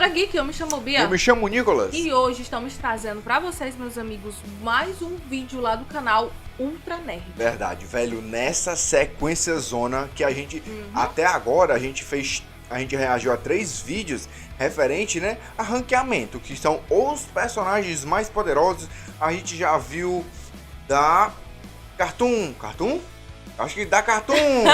Cultura Geek, eu me chamo Bia. Eu me chamo Nicolas. E hoje estamos trazendo pra vocês, meus amigos, mais um vídeo lá do canal Ultra Nerd. Verdade, velho, nessa sequência zona que a gente, até agora, a gente reagiu a 3 vídeos referente, né, a ranqueamento, que são os personagens mais poderosos. A gente já viu da Cartoon? Acho que da Cartoon,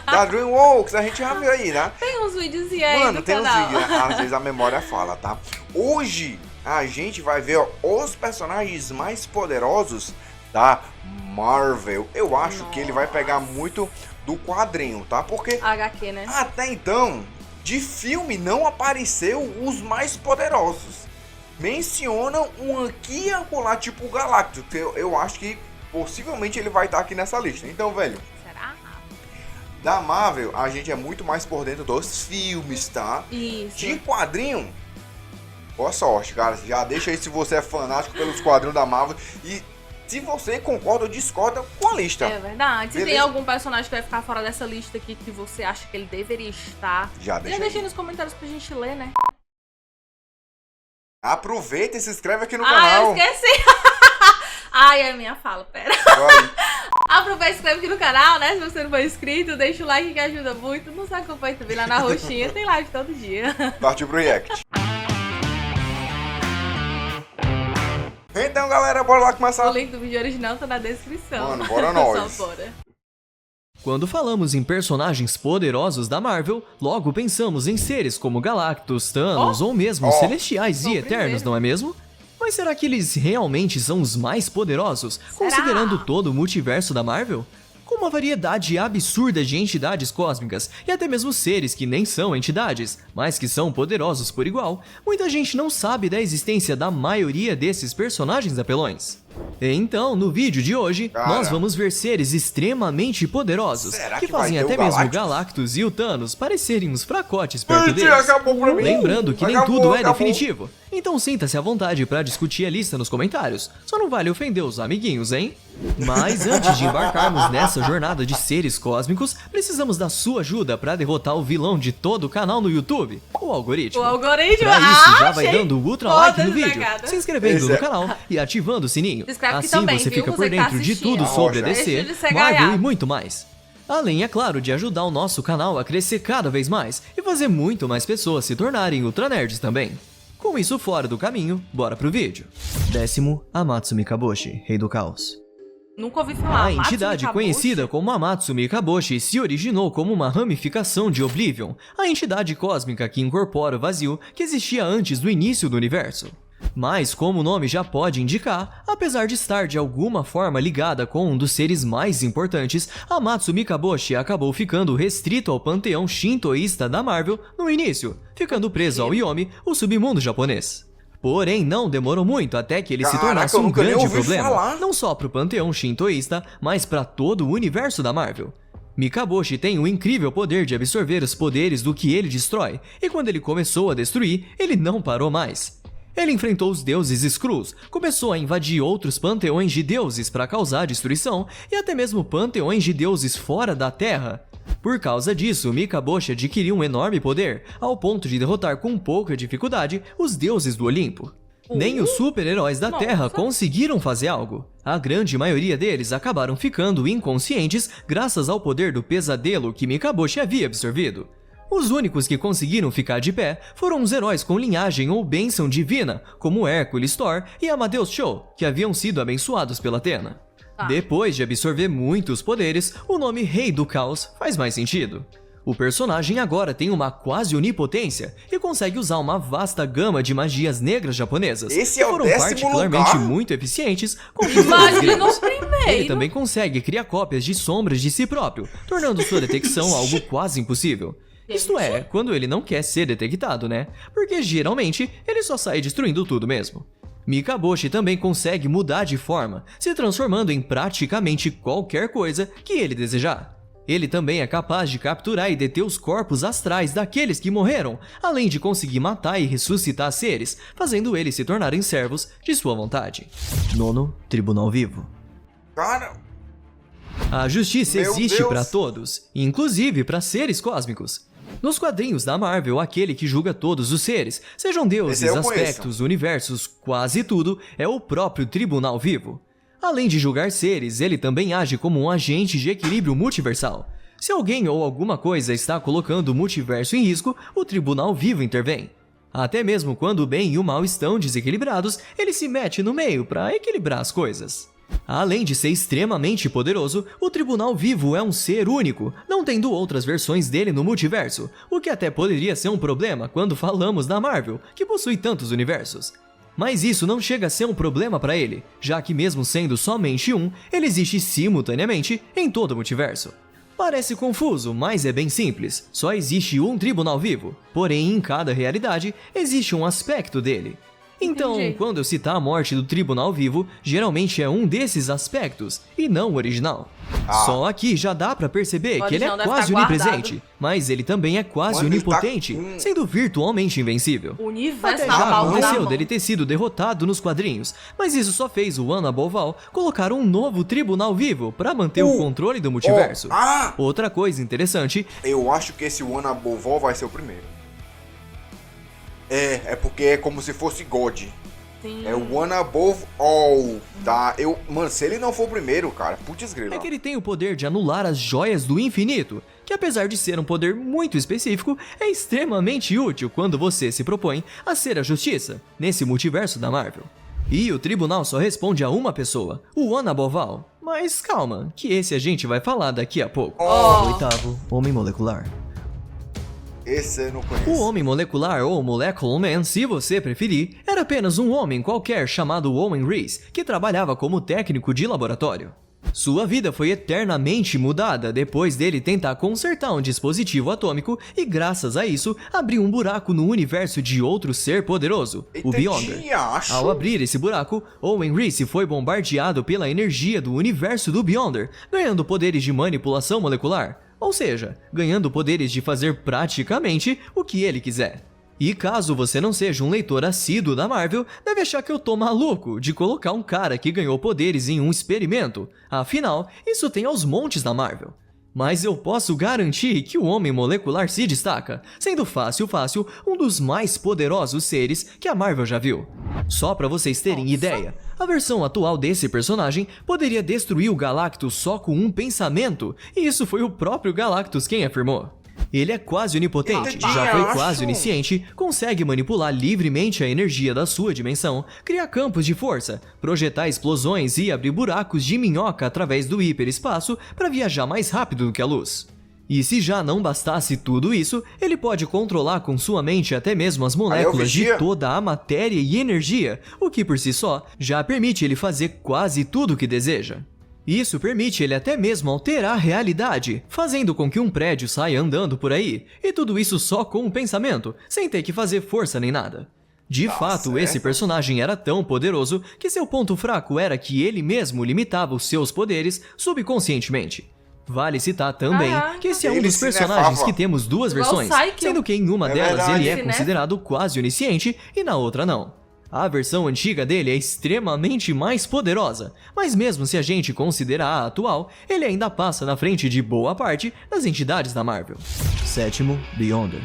da DreamWorks, a gente já viu aí, né? Tem uns vídeos aí Mano, no tem canal. uns vídeos, né? Às vezes a memória fala, tá? Hoje a gente vai ver ó, os personagens mais poderosos da Marvel. Eu acho que ele vai pegar muito do quadrinho, tá? Porque HQ, né? até então, de filme não apareceu os mais poderosos. Mencionam um aqui e acolá, tipo o Galactus, que eu acho que possivelmente ele vai estar aqui nessa lista. Então, velho, Será? da Marvel, a gente é muito mais por dentro dos filmes, tá? Isso. De quadrinho, boa sorte, cara. Já deixa aí se você é fanático pelos quadrinhos da Marvel e se você concorda ou discorda com a lista. É verdade. Se Beleza? tem algum personagem que vai ficar fora dessa lista aqui que você acha que ele deveria estar, Já deixa deixa aí aí. nos comentários pra gente ler, né? Aproveita e se inscreve aqui no Eu canal. esqueci. Ai, é a minha fala, pera. Vai. Aproveita e se inscreve aqui no canal, né? Se você não for inscrito, deixa o like que ajuda muito. Nos acompanha também lá na roxinha, tem live todo dia. Partiu pro react. Então, galera, bora lá começar. O link do vídeo original tá na descrição. Mano, bora nós. Só bora. Quando falamos em personagens poderosos da Marvel, logo pensamos em seres como Galactus, Thanos ou mesmo os Celestiais Sou e o Eternos, primeiro. não é mesmo? Mas será que eles realmente são os mais poderosos, considerando todo o multiverso da Marvel? Com uma variedade absurda de entidades cósmicas e até mesmo seres que nem são entidades, mas que são poderosos por igual, muita gente não sabe da existência da maioria desses personagens apelões. Então, no vídeo de hoje, nós vamos ver seres extremamente poderosos, Será que que vai fazem ter o até mesmo o Galactus? Galactus e o Thanos parecerem uns fracotes perto Gente, deles. acabou pra mim. Lembrando que nem Acabou, tudo é acabou. definitivo, então sinta-se à vontade para discutir a lista nos comentários, só não vale ofender os amiguinhos, hein? Mas antes de embarcarmos nessa jornada de seres cósmicos, precisamos da sua ajuda para derrotar o vilão de todo o canal no YouTube, o algoritmo. O algoritmo, Pra isso, já vai achei dando o ultra like no todas vídeo, pegadas. se inscrevendo Esse no é- canal e ativando o sininho. Se inscreve aqui Assim também, você viu? fica Você por que tá dentro de tudo assistindo. sobre a Deixa DC, de ser Marvel gaiato. e muito mais. Além, é claro, de ajudar o nosso canal a crescer cada vez mais e fazer muito mais pessoas se tornarem Ultra Nerds também. Com isso fora do caminho, bora pro vídeo. 10º, Amatsu Mikaboshi, Rei do Caos. Nunca ouvi falar. A entidade Matsumoto conhecida como Amatsu Mikaboshi se originou como uma ramificação de Oblivion, a entidade cósmica que incorpora o vazio que existia antes do início do universo. Mas, como o nome já pode indicar, apesar de estar de alguma forma ligada com um dos seres mais importantes, Amatsu Mikaboshi acabou ficando restrito ao panteão shintoísta da Marvel no início, ficando preso ao Yomi, o submundo japonês. Porém, não demorou muito até que ele se Caraca, tornasse eu um nunca nem grande ouvi problema, falar. não só para o panteão shintoísta, mas para todo o universo da Marvel. Mikaboshi tem o incrível poder de absorver os poderes do que ele destrói, e quando ele começou a destruir, ele não parou mais. Ele enfrentou os deuses Skrulls, começou a invadir outros panteões de deuses para causar destruição, e até mesmo panteões de deuses fora da Terra. Por causa disso, Mikaboshi adquiriu um enorme poder, ao ponto de derrotar com pouca dificuldade os deuses do Olimpo. Nem os super-heróis da Terra conseguiram fazer algo. A grande maioria deles acabaram ficando inconscientes graças ao poder do pesadelo que Mikaboshi havia absorvido. Os únicos que conseguiram ficar de pé foram os heróis com linhagem ou bênção divina, como Hércules, Thor e Amadeus Cho, que haviam sido abençoados pela Atena. Depois de absorver muitos poderes, o nome Rei do Caos faz mais sentido. O personagem agora tem uma quase onipotência e consegue usar uma vasta gama de magias negras japonesas, Esse que é o foram 10º particularmente lugar? muito eficientes contra os Imagina deuses no gregos. primeiro. Ele também consegue criar cópias de sombras de si próprio, tornando sua detecção algo quase impossível. Isto é, quando ele não quer ser detectado, né? Porque geralmente ele só sai destruindo tudo mesmo. Mikaboshi também consegue mudar de forma, se transformando em praticamente qualquer coisa que ele desejar. Ele também é capaz de capturar e deter os corpos astrais daqueles que morreram, além de conseguir matar e ressuscitar seres, fazendo eles se tornarem servos de sua vontade. 9º, Tribunal Vivo. Cara, A justiça Meu existe Deus. para todos, inclusive para seres cósmicos. Nos quadrinhos da Marvel, aquele que julga todos os seres, sejam deuses, Esse eu aspectos, universos, quase tudo, é o próprio Tribunal Vivo. Além de julgar seres, ele também age como um agente de equilíbrio multiversal. Se alguém ou alguma coisa está colocando o multiverso em risco, o Tribunal Vivo intervém. Até mesmo quando o bem e o mal estão desequilibrados, ele se mete no meio para equilibrar as coisas. Além de ser extremamente poderoso, o Tribunal Vivo é um ser único, não tendo outras versões dele no multiverso, o que até poderia ser um problema quando falamos da Marvel, que possui tantos universos. Mas isso não chega a ser um problema para ele, já que mesmo sendo somente um, ele existe simultaneamente em todo o multiverso. Parece confuso, mas é bem simples. Só existe um Tribunal Vivo, porém em cada realidade existe um aspecto dele. Então, Entendi. quando eu citar a morte do Tribunal Vivo, geralmente é um desses aspectos, e não o original. Só aqui já dá pra perceber O que ele é original deve quase tá guardado. onipresente, mas ele também é quase Mano, ele tá onipotente, com- sendo virtualmente invencível. O universo Até na já palma da aconteceu mão. dele ter sido derrotado nos quadrinhos, mas isso só fez o Ana Boval colocar um novo Tribunal Vivo pra manter o controle do multiverso. Outra coisa interessante Eu acho que esse One Above All vai ser o primeiro. É porque é como se fosse God. Sim. É o One Above All, tá? Mano, se ele não for o primeiro, cara, putz grila. é que ele tem o poder de anular as joias do infinito, que apesar de ser um poder muito específico, é extremamente útil quando você se propõe a ser a justiça, nesse multiverso da Marvel. E o tribunal só responde a uma pessoa, o Ana Boval. Mas calma, que esse a gente vai falar daqui a pouco. Oh. Oitavo, Homem Molecular. Esse eu não conheço. O Homem Molecular, ou Molecule Man, se você preferir, era apenas um homem qualquer chamado Owen Reese, que trabalhava como técnico de laboratório. Sua vida foi eternamente mudada depois dele tentar consertar um dispositivo atômico e, graças a isso, abriu um buraco no universo de outro ser poderoso, o Eita, Beyonder. diacho. Ao abrir esse buraco, Owen Reese foi bombardeado pela energia do universo do Beyonder, ganhando poderes de manipulação molecular. Ou seja, ganhando poderes de fazer praticamente o que ele quiser. E caso você não seja um leitor assíduo da Marvel, deve achar que eu tô maluco de colocar um cara que ganhou poderes em um experimento. Afinal, isso tem aos montes da Marvel. Mas eu posso garantir que o Homem Molecular se destaca, sendo fácil um dos mais poderosos seres que a Marvel já viu. Só pra vocês terem ideia, a versão atual desse personagem poderia destruir o Galactus só com um pensamento, e isso foi o próprio Galactus quem afirmou. Ele é quase onipotente, Eita, já foi diacho. quase onisciente, consegue manipular livremente a energia da sua dimensão, criar campos de força, projetar explosões e abrir buracos de minhoca através do hiperespaço para viajar mais rápido do que a luz. E se já não bastasse tudo isso, ele pode controlar com sua mente até mesmo as moléculas de vigia. toda a matéria e energia, o que por si só já permite ele fazer quase tudo o que deseja. Isso permite ele até mesmo alterar a realidade, fazendo com que um prédio saia andando por aí, e tudo isso só com um pensamento, sem ter que fazer força nem nada. De fato, certo. esse personagem era tão poderoso que seu ponto fraco era que ele mesmo limitava os seus poderes subconscientemente. Vale citar também Caraca. que esse é um Ele dos se personagens nefava. que temos duas Igual versões, Psyche. sendo que em uma É delas verdade. ele é Né? considerado quase onisciente e na outra não. A versão antiga dele é extremamente mais poderosa, mas mesmo se a gente considerar a atual, ele ainda passa na frente de boa parte das entidades da Marvel. Sétimo, Beyonder.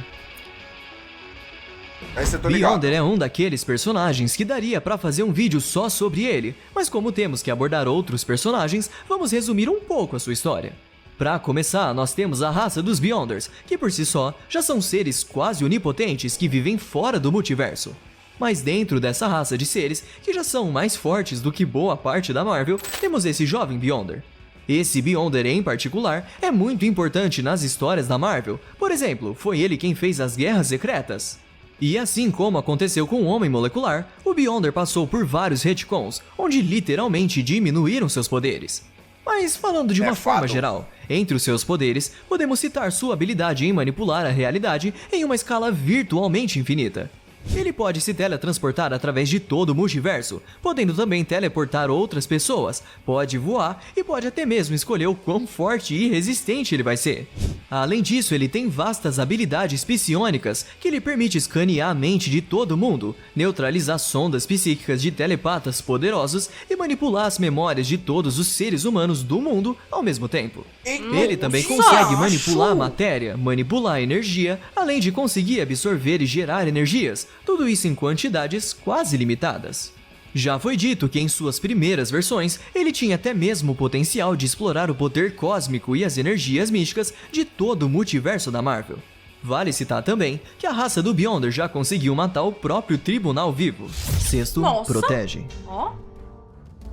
Esse eu tô ligado. Beyonder é um daqueles personagens que daria pra fazer um vídeo só sobre ele, mas como temos que abordar outros personagens, vamos resumir um pouco a sua história. Pra começar, nós temos a raça dos Beyonders, que por si só já são seres quase onipotentes que vivem fora do multiverso. Mas dentro dessa raça de seres, que já são mais fortes do que boa parte da Marvel, temos esse jovem Beyonder. Esse Beyonder em particular é muito importante nas histórias da Marvel, por exemplo, foi ele quem fez as Guerras Secretas. E assim como aconteceu com o Homem Molecular, o Beyonder passou por vários retcons, onde literalmente diminuíram seus poderes. Mas falando de uma forma fato. geral, entre os seus poderes, podemos citar sua habilidade em manipular a realidade em uma escala virtualmente infinita. Ele pode se teletransportar através de todo o multiverso, podendo também teleportar outras pessoas, pode voar e pode até mesmo escolher o quão forte e resistente ele vai ser. Além disso, ele tem vastas habilidades psionicas que lhe permite escanear a mente de todo mundo, neutralizar sondas psíquicas de telepatas poderosos e manipular as memórias de todos os seres humanos do mundo ao mesmo tempo. Ele também consegue manipular a matéria, manipular a energia, além de conseguir absorver e gerar energias, tudo isso em quantidades quase limitadas. Já foi dito que em suas primeiras versões, ele tinha até mesmo o potencial de explorar o poder cósmico e as energias místicas de todo o multiverso da Marvel. Vale citar também que a raça do Beyonder já conseguiu matar o próprio Tribunal Vivo. Sexto, Nossa. Protege. Ó,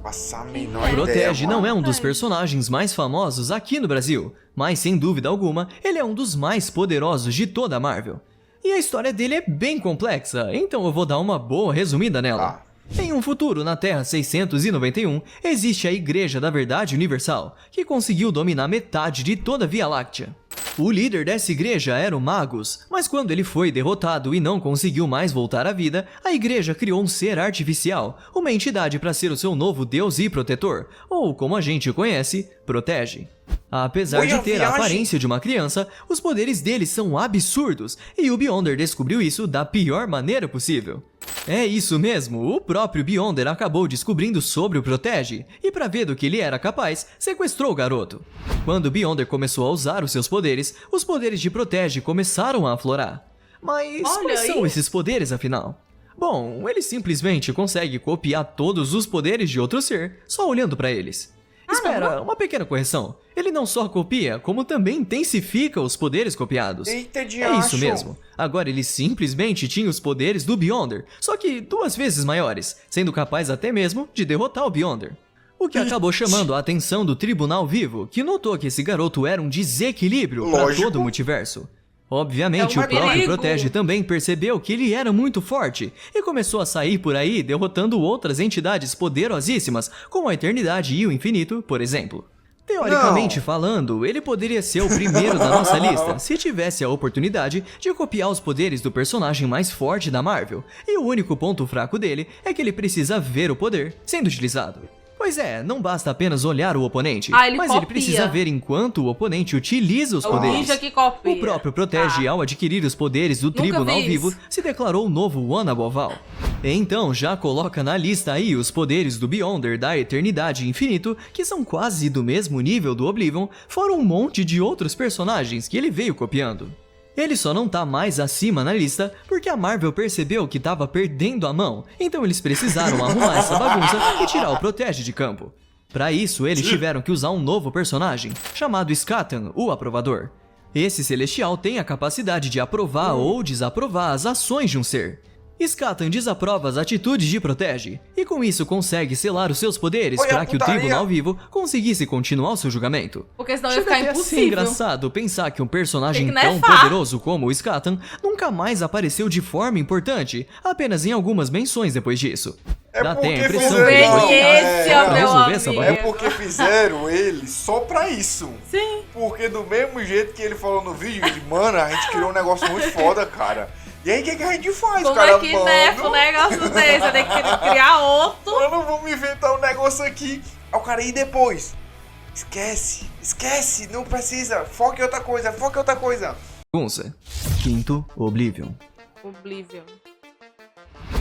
Passar a menor Protege ideia, não mano. é um dos personagens mais famosos aqui no Brasil, mas sem dúvida alguma, ele é um dos mais poderosos de toda a Marvel. E a história dele é bem complexa, então eu vou dar uma boa resumida nela. Em um futuro na Terra 691, existe a Igreja da Verdade Universal, que conseguiu dominar metade de toda a Via Láctea. O líder dessa igreja era o Magus, mas quando ele foi derrotado e não conseguiu mais voltar à vida, a igreja criou um ser artificial, uma entidade para ser o seu novo deus e protetor, ou como a gente conhece, Protege. Apesar de ter a aparência de uma criança, os poderes dele são absurdos, e o Beyonder descobriu isso da pior maneira possível. É isso mesmo, o próprio Beyonder acabou descobrindo sobre o Protege, e para ver do que ele era capaz, sequestrou o garoto. Quando Beyonder começou a usar os seus poderes, os poderes de Protege começaram a aflorar. Mas quais são esses poderes afinal? Bom, ele simplesmente consegue copiar todos os poderes de outro ser, só olhando para eles. Espera, uma pequena correção. Ele não só copia, como também intensifica os poderes copiados. Eita, É diacho. isso mesmo. Agora ele simplesmente tinha os poderes do Beyonder, só que 2 vezes maiores, sendo capaz até mesmo de derrotar o Beyonder. O que acabou chamando a atenção do Tribunal Vivo, que notou que esse garoto era um desequilíbrio para Lógico. todo o multiverso. Obviamente, É um o próprio perigo. Protege também percebeu que ele era muito forte e começou a sair por aí derrotando outras entidades poderosíssimas, como a Eternidade e o Infinito, por exemplo. Teoricamente falando, ele poderia ser o primeiro da nossa lista se tivesse a oportunidade de copiar os poderes do personagem mais forte da Marvel, e o único ponto fraco dele é que ele precisa ver o poder sendo utilizado. Pois é, não basta apenas olhar o oponente, ele mas ele copia. precisa ver enquanto o oponente utiliza os o poderes. ninja que copia. O próprio Protege, ao adquirir os poderes do Tribunal vi Vivo, isso. se declarou o novo One Above All. Então já coloca na lista aí os poderes do Beyonder da Eternidade e Infinito, que são quase do mesmo nível do Oblivion, fora um monte de outros personagens que ele veio copiando. Ele só não tá mais acima na lista porque a Marvel percebeu que tava perdendo a mão, então eles precisaram arrumar essa bagunça e tirar o Protege de campo. Pra isso, eles tiveram que usar um novo personagem, chamado Skatan, o Aprovador. Esse Celestial tem a capacidade de aprovar ou desaprovar as ações de um ser. Skatan desaprova as atitudes de Protege, e com isso consegue selar os seus poderes Olha a para que o putaria. Tribunal Vivo conseguisse continuar o seu julgamento. Porque senão ia Chega ficar até a ser impossível. engraçado pensar que um personagem Tem que tão nerfar. poderoso como o Skatan nunca mais apareceu de forma importante, apenas em algumas menções depois disso. É Dá até a porque impressão fizeram- que ele foi Conheça, pra meu resolver essa amigo. É bagunça. porque fizeram ele só pra isso. Sim. Porque do mesmo jeito que ele falou no vídeo, ele, mano, a gente criou um negócio muito foda, cara. E aí o que a gente faz, Como cara? é que nerfa um negócio desse? Tem que criar outro. Mano, vamos inventar um negócio aqui. Aí o cara, e depois? Esquece, não precisa. Foca em outra coisa, foca em outra coisa. Bagunça. Quinto, Oblivion. Oblivion.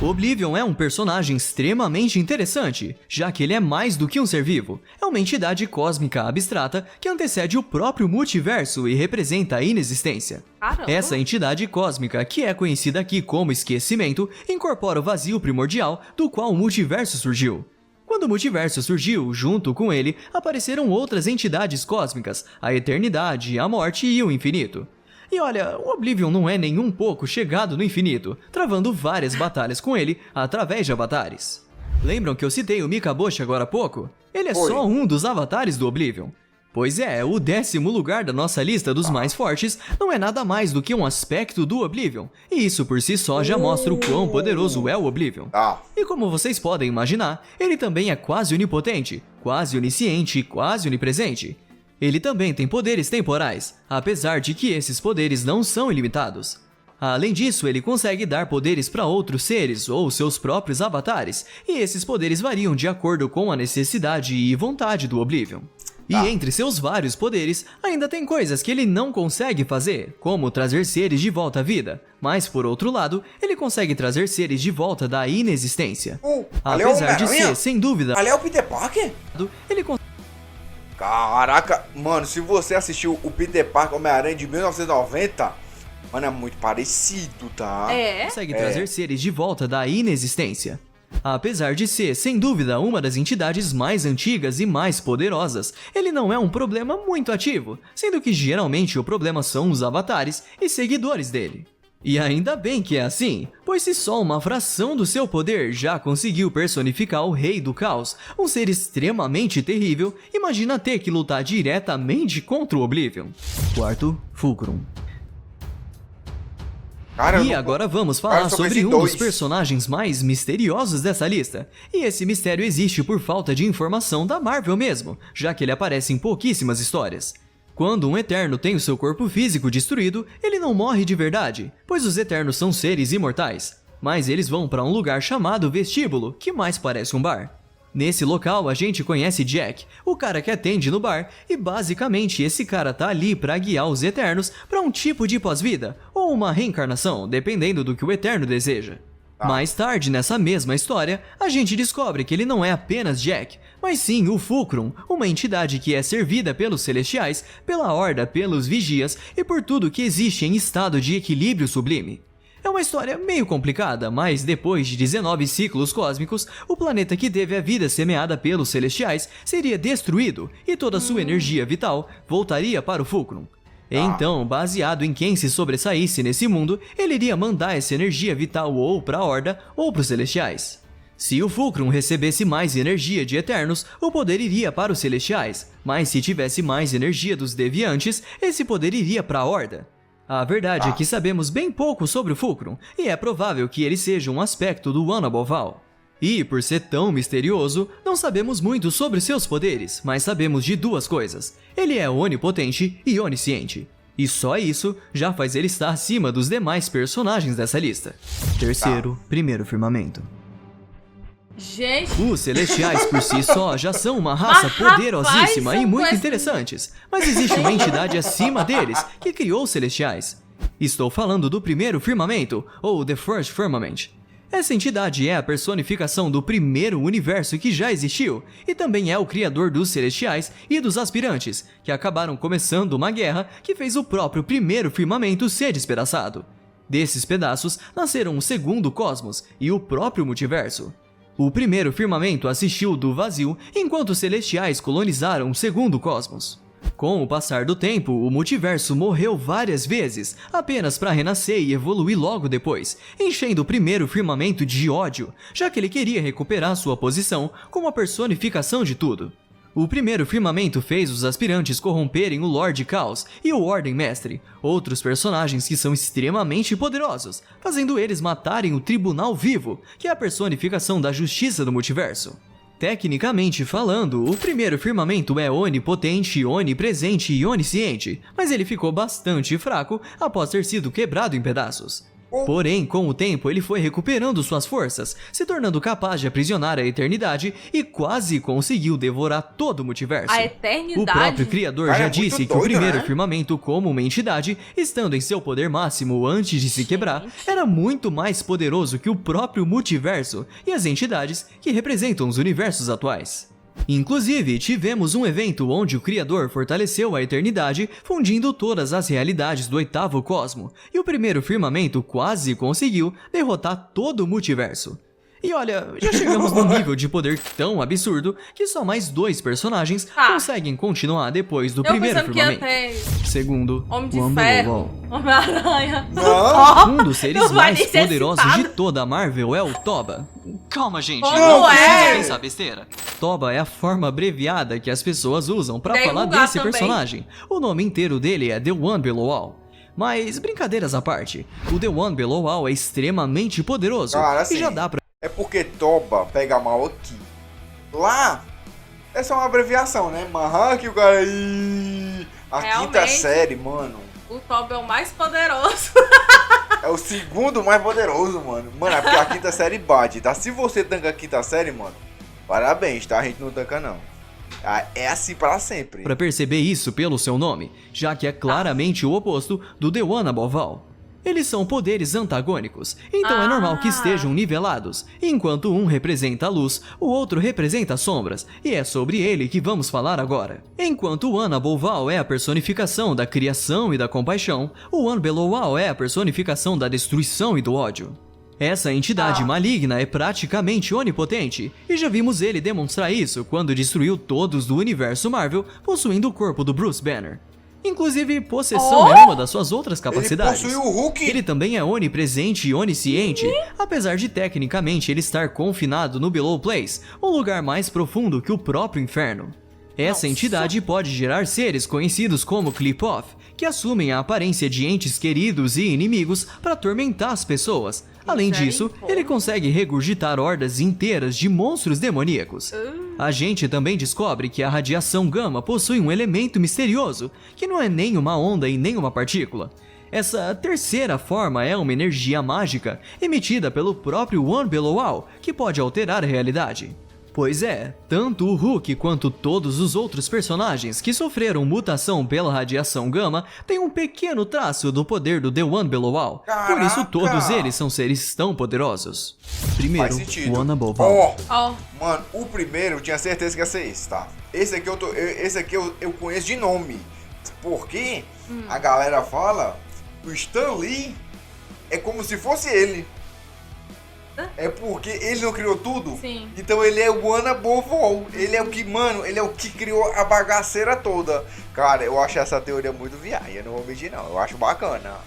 Oblivion é um personagem extremamente interessante, já que ele é mais do que um ser vivo. É uma entidade cósmica abstrata que antecede o próprio multiverso e representa a inexistência. Caramba. Essa entidade cósmica, que é conhecida aqui como esquecimento, incorpora o vazio primordial do qual o multiverso surgiu. Quando o multiverso surgiu, junto com ele, apareceram outras entidades cósmicas, a Eternidade, a Morte e o Infinito. E olha, o Oblivion não é nem um pouco chegado no infinito, travando várias batalhas com ele através de avatares. Lembram que eu citei o Mikaboshi agora há pouco? Ele é Foi. só um dos avatares do Oblivion. Pois é, o 10º lugar da nossa lista dos mais fortes não é nada mais do que um aspecto do Oblivion, e isso por si só já mostra o quão poderoso é o Oblivion. Ah, E como vocês podem imaginar, ele também é quase onipotente, quase onisciente e quase onipresente. Ele também tem poderes temporais, apesar de que esses poderes não são ilimitados. Além disso, ele consegue dar poderes para outros seres ou seus próprios avatares, e esses poderes variam de acordo com a necessidade e vontade do Oblivion. E entre seus vários poderes, ainda tem coisas que ele não consegue fazer, como trazer seres de volta à vida. Mas, por outro lado, ele consegue trazer seres de volta da inexistência. Apesar de ser, sem dúvida, ali é o Peter Parker? Ele consegue... Caraca, mano, se você assistiu o Peter Parker Homem-Aranha de 1990, mano, é muito parecido, tá? Consegue trazer seres de volta da inexistência. Apesar de ser, sem dúvida, uma das entidades mais antigas e mais poderosas, ele não é um problema muito ativo, sendo que geralmente o problema são os avatares e seguidores dele. E ainda bem que é assim, pois se só uma fração do seu poder já conseguiu personificar o Rei do Caos, um ser extremamente terrível, imagina ter que lutar diretamente contra o Oblivion. Quarto, Fulcrum. E agora vamos falar sobre um dos personagens mais misteriosos dessa lista. E esse mistério existe por falta de informação da Marvel mesmo, já que ele aparece em pouquíssimas histórias. Quando um Eterno tem o seu corpo físico destruído, ele não morre de verdade, pois os Eternos são seres imortais. Mas eles vão para um lugar chamado Vestíbulo, que mais parece um bar. Nesse local a gente conhece Jack, o cara que atende no bar, e basicamente esse cara tá ali pra guiar os Eternos pra um tipo de pós-vida, ou uma reencarnação, dependendo do que o Eterno deseja. Mais tarde nessa mesma história, a gente descobre que ele não é apenas Jack, mas sim o Fulcrum, uma entidade que é servida pelos Celestiais, pela Horda, pelos Vigias e por tudo que existe em estado de equilíbrio sublime. É uma história meio complicada, mas depois de 19 ciclos cósmicos, o planeta que teve a vida semeada pelos Celestiais seria destruído e toda sua energia vital voltaria para o Fulcrum. Então, baseado em quem se sobressaísse nesse mundo, ele iria mandar essa energia vital ou para a Horda ou para os Celestiais. Se o Fulcrum recebesse mais energia de Eternos, o poder iria para os Celestiais, mas se tivesse mais energia dos Deviantes, esse poder iria para a Horda. A verdade é que sabemos bem pouco sobre o Fulcrum, e é provável que ele seja um aspecto do One Above All. E, por ser tão misterioso, não sabemos muito sobre seus poderes, mas sabemos de duas coisas. Ele é onipotente e onisciente. E só isso já faz ele estar acima dos demais personagens dessa lista. Terceiro, primeiro firmamento. Gente... Os Celestiais por si só já são uma raça poderosíssima e muito interessantes, mas existe uma entidade acima deles que criou os Celestiais. Estou falando do primeiro firmamento, ou The First Firmament. Essa entidade é a personificação do primeiro universo que já existiu, e também é o criador dos Celestiais e dos Aspirantes, que acabaram começando uma guerra que fez o próprio primeiro firmamento ser despedaçado. Desses pedaços nasceram o segundo cosmos e o próprio multiverso. O primeiro firmamento assistiu do vazio, enquanto os Celestiais colonizaram o segundo cosmos. Com o passar do tempo, o multiverso morreu várias vezes, apenas para renascer e evoluir logo depois, enchendo o primeiro firmamento de ódio, já que ele queria recuperar sua posição como a personificação de tudo. O primeiro firmamento fez os aspirantes corromperem o Lorde Caos e o Ordem Mestre, outros personagens que são extremamente poderosos, fazendo eles matarem o Tribunal Vivo, que é a personificação da justiça do multiverso. Tecnicamente falando, o primeiro firmamento é onipotente, onipresente e onisciente, mas ele ficou bastante fraco após ter sido quebrado em pedaços. Porém, com o tempo, ele foi recuperando suas forças, se tornando capaz de aprisionar a eternidade e quase conseguiu devorar todo o multiverso. A eternidade? O próprio criador já disse que o primeiro firmamento, como uma entidade, estando em seu poder máximo antes de se quebrar, era muito mais poderoso que o próprio multiverso e as entidades que representam os universos atuais. Inclusive, tivemos um evento onde o Criador fortaleceu a eternidade, fundindo todas as realidades do oitavo cosmo, e o primeiro firmamento quase conseguiu derrotar todo o multiverso. E olha, já chegamos num nível de poder tão absurdo que só mais 2 personagens conseguem continuar depois do primeiro firmamento. Segundo, Homem de Ferro, Homem-Aranha. Um dos seres mais poderosos de toda a Marvel é o Toba. Calma, gente, não precisa pensar besteira. Toba é a forma abreviada que as pessoas usam pra falar desse personagem. O nome inteiro dele é The One Below All. Mas, brincadeiras à parte, o The One Below All é extremamente poderoso e já dá pra... É porque Toba pega mal aqui. Lá, essa é uma abreviação, né? Que o cara... A quinta série, mano. O Toba é o mais poderoso. É o segundo mais poderoso, mano. Mano, é porque a quinta série bate, tá? Se você tanca a quinta série, mano, parabéns, tá? A gente não tanca, não. É assim para sempre. Pra perceber isso pelo seu nome, já que é claramente o oposto do The One Above All. Eles são poderes antagônicos, então é normal que estejam nivelados. Enquanto um representa a luz, o outro representa as sombras, e é sobre ele que vamos falar agora. Enquanto o One Above All é a personificação da criação e da compaixão, o One Below All é a personificação da destruição e do ódio. Essa entidade maligna é praticamente onipotente, e já vimos ele demonstrar isso quando destruiu todos do universo Marvel, possuindo o corpo do Bruce Banner. Inclusive, possessão é uma das suas outras capacidades. Ele possui o Hulk. Ele também é onipresente e onisciente, apesar de tecnicamente ele estar confinado no Below Place, um lugar mais profundo que o próprio inferno. Essa entidade pode gerar seres conhecidos como Clip-Off, que assumem a aparência de entes queridos e inimigos para atormentar as pessoas. Além disso, ele consegue regurgitar hordas inteiras de monstros demoníacos. A gente também descobre que a radiação gama possui um elemento misterioso, que não é nem uma onda e nem uma partícula. Essa terceira forma é uma energia mágica emitida pelo próprio One Below All, que pode alterar a realidade. Pois é, tanto o Hulk quanto todos os outros personagens que sofreram mutação pela radiação gama têm um pequeno traço do poder do The One Below All. Caraca. Por isso todos eles são seres tão poderosos. Primeiro, Faz sentido. One Above All. Mano, o primeiro eu tinha certeza que ia ser esse, tá? Esse aqui eu conheço de nome. Porque a galera fala o Stan Lee é como se fosse ele. É porque ele não criou tudo. Sim. Então ele é o One Above All. Ele é o que, mano, ele é o que criou a bagaceira toda. Cara, eu acho essa teoria muito viagem, eu não vou mentir não, eu acho bacana.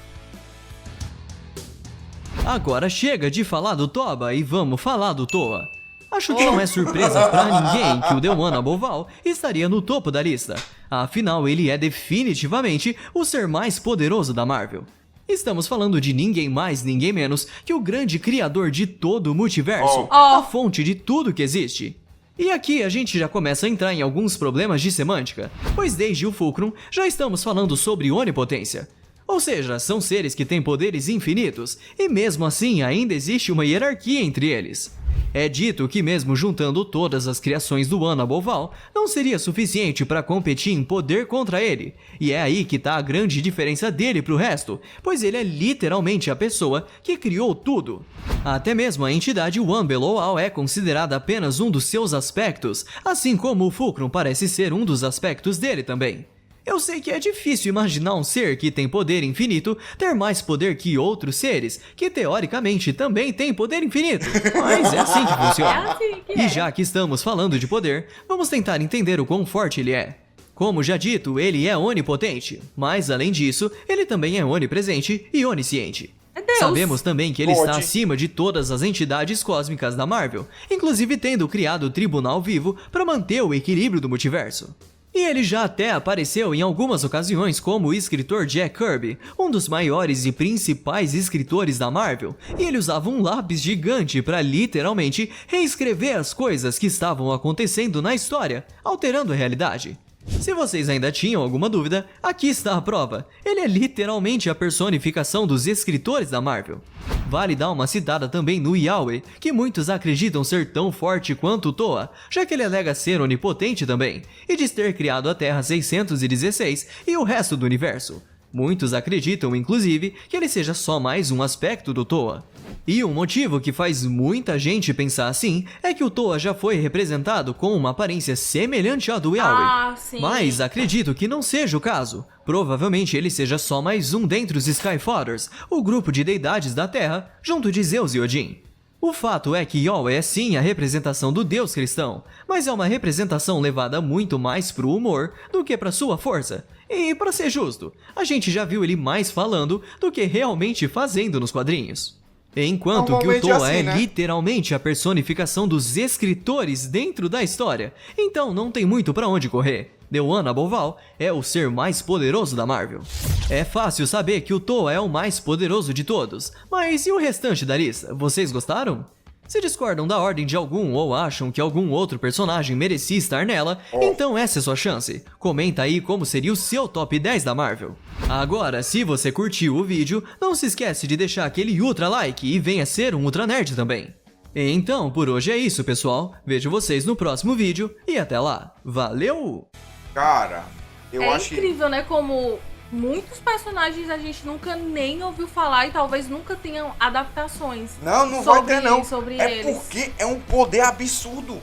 Agora chega de falar do Toba e vamos falar do Toa. Acho que não é surpresa pra ninguém que o The One Above All estaria no topo da lista. Afinal, ele é definitivamente o ser mais poderoso da Marvel. Estamos falando de ninguém mais, ninguém menos que o grande criador de todo o multiverso, a fonte de tudo que existe. E aqui a gente já começa a entrar em alguns problemas de semântica, pois desde o Fulcrum já estamos falando sobre onipotência. Ou seja, são seres que têm poderes infinitos, e mesmo assim ainda existe uma hierarquia entre eles. É dito que mesmo juntando todas as criações do One Above All, não seria suficiente para competir em poder contra ele. E é aí que tá a grande diferença dele pro resto, pois ele é literalmente a pessoa que criou tudo. Até mesmo a entidade One Below All é considerada apenas um dos seus aspectos, assim como o Fulcrum parece ser um dos aspectos dele também. Eu sei que é difícil imaginar um ser que tem poder infinito ter mais poder que outros seres, que teoricamente também têm poder infinito, mas é assim que funciona. E já que estamos falando de poder, vamos tentar entender o quão forte ele é. Como já dito, ele é onipotente, mas além disso, ele também é onipresente e onisciente. Sabemos também que ele está acima de todas as entidades cósmicas da Marvel, inclusive tendo criado o Tribunal Vivo para manter o equilíbrio do multiverso. E ele já até apareceu em algumas ocasiões como o escritor Jack Kirby, um dos maiores e principais escritores da Marvel, e ele usava um lápis gigante para literalmente reescrever as coisas que estavam acontecendo na história, alterando a realidade. Se vocês ainda tinham alguma dúvida, aqui está a prova. Ele é literalmente a personificação dos escritores da Marvel. Vale dar uma citada também no Yahweh, que muitos acreditam ser tão forte quanto o Toa, já que ele alega ser onipotente também, e diz ter criado a Terra 616 e o resto do universo. Muitos acreditam, inclusive, que ele seja só mais um aspecto do Toa. E um motivo que faz muita gente pensar assim é que o Toa já foi representado com uma aparência semelhante à do Yahweh. Mas acredito que não seja o caso. Provavelmente ele seja só mais um dentre os Skyfathers, o grupo de deidades da Terra, junto de Zeus e Odin. O fato é que Yahweh é sim a representação do Deus cristão, mas é uma representação levada muito mais pro humor do que pra sua força. E pra ser justo, a gente já viu ele mais falando do que realmente fazendo nos quadrinhos. Enquanto que o Toa é literalmente a personificação dos escritores dentro da história, então não tem muito pra onde correr. The One Above All é o ser mais poderoso da Marvel. É fácil saber que o Toa é o mais poderoso de todos, mas e o restante da lista? Vocês gostaram? Se discordam da ordem de algum ou acham que algum outro personagem merecia estar nela, então essa é sua chance. Comenta aí como seria o seu top 10 da Marvel. Agora, se você curtiu o vídeo, não se esquece de deixar aquele ultra like e venha ser um ultra nerd também. Então, por hoje é isso, pessoal. Vejo vocês no próximo vídeo e até lá. Valeu! Cara, eu acho É incrível, né? Como muitos personagens a gente nunca nem ouviu falar e talvez nunca tenham adaptações. Não vai ter não. Sobre é eles. porque é um poder absurdo.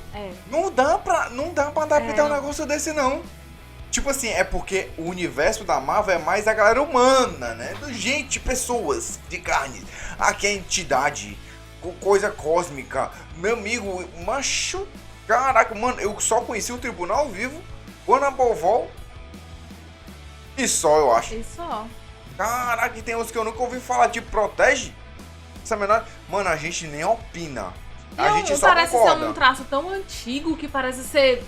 Não dá pra adaptar um negócio desse não. Tipo assim, é porque o universo da Marvel é mais a galera humana, né? Gente, pessoas de carne. Aqui é entidade, coisa cósmica. Meu amigo, macho, caraca, mano, eu só conheci o Tribunal Vivo, Guanabovol e só, eu acho. E só. Caraca, tem uns que eu nunca ouvi falar, tipo, protege. Essa menor... Mano, a gente nem opina. A gente só parece concorda. ser um traço tão antigo que parece ser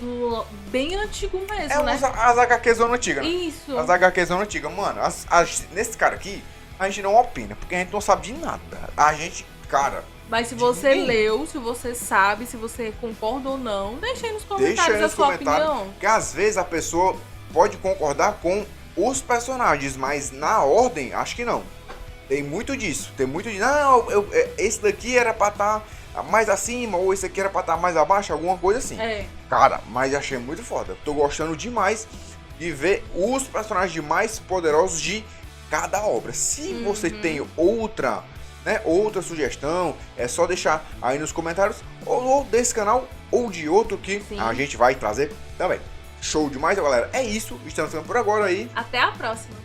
bem antigo mesmo, né? As HQs zona antiga, né? Isso. As HQs zona antiga. Mano, nesse cara aqui, a gente não opina, porque a gente não sabe de nada. A gente, cara... Mas se você leu, se você sabe, se você concorda ou não, deixa aí nos comentários a sua opinião. Porque às vezes a pessoa pode concordar com os personagens, mas na ordem, acho que não. Tem muito disso. Não, esse daqui era pra estar mais acima, ou esse aqui era pra estar mais abaixo, alguma coisa assim. Cara, mas achei muito foda. Tô gostando demais de ver os personagens mais poderosos de cada obra. Se você tem outra sugestão, é só deixar aí nos comentários, ou desse canal, ou de outro que a gente vai trazer também. Show demais, galera. É isso, estamos ficando por agora aí. Até a próxima.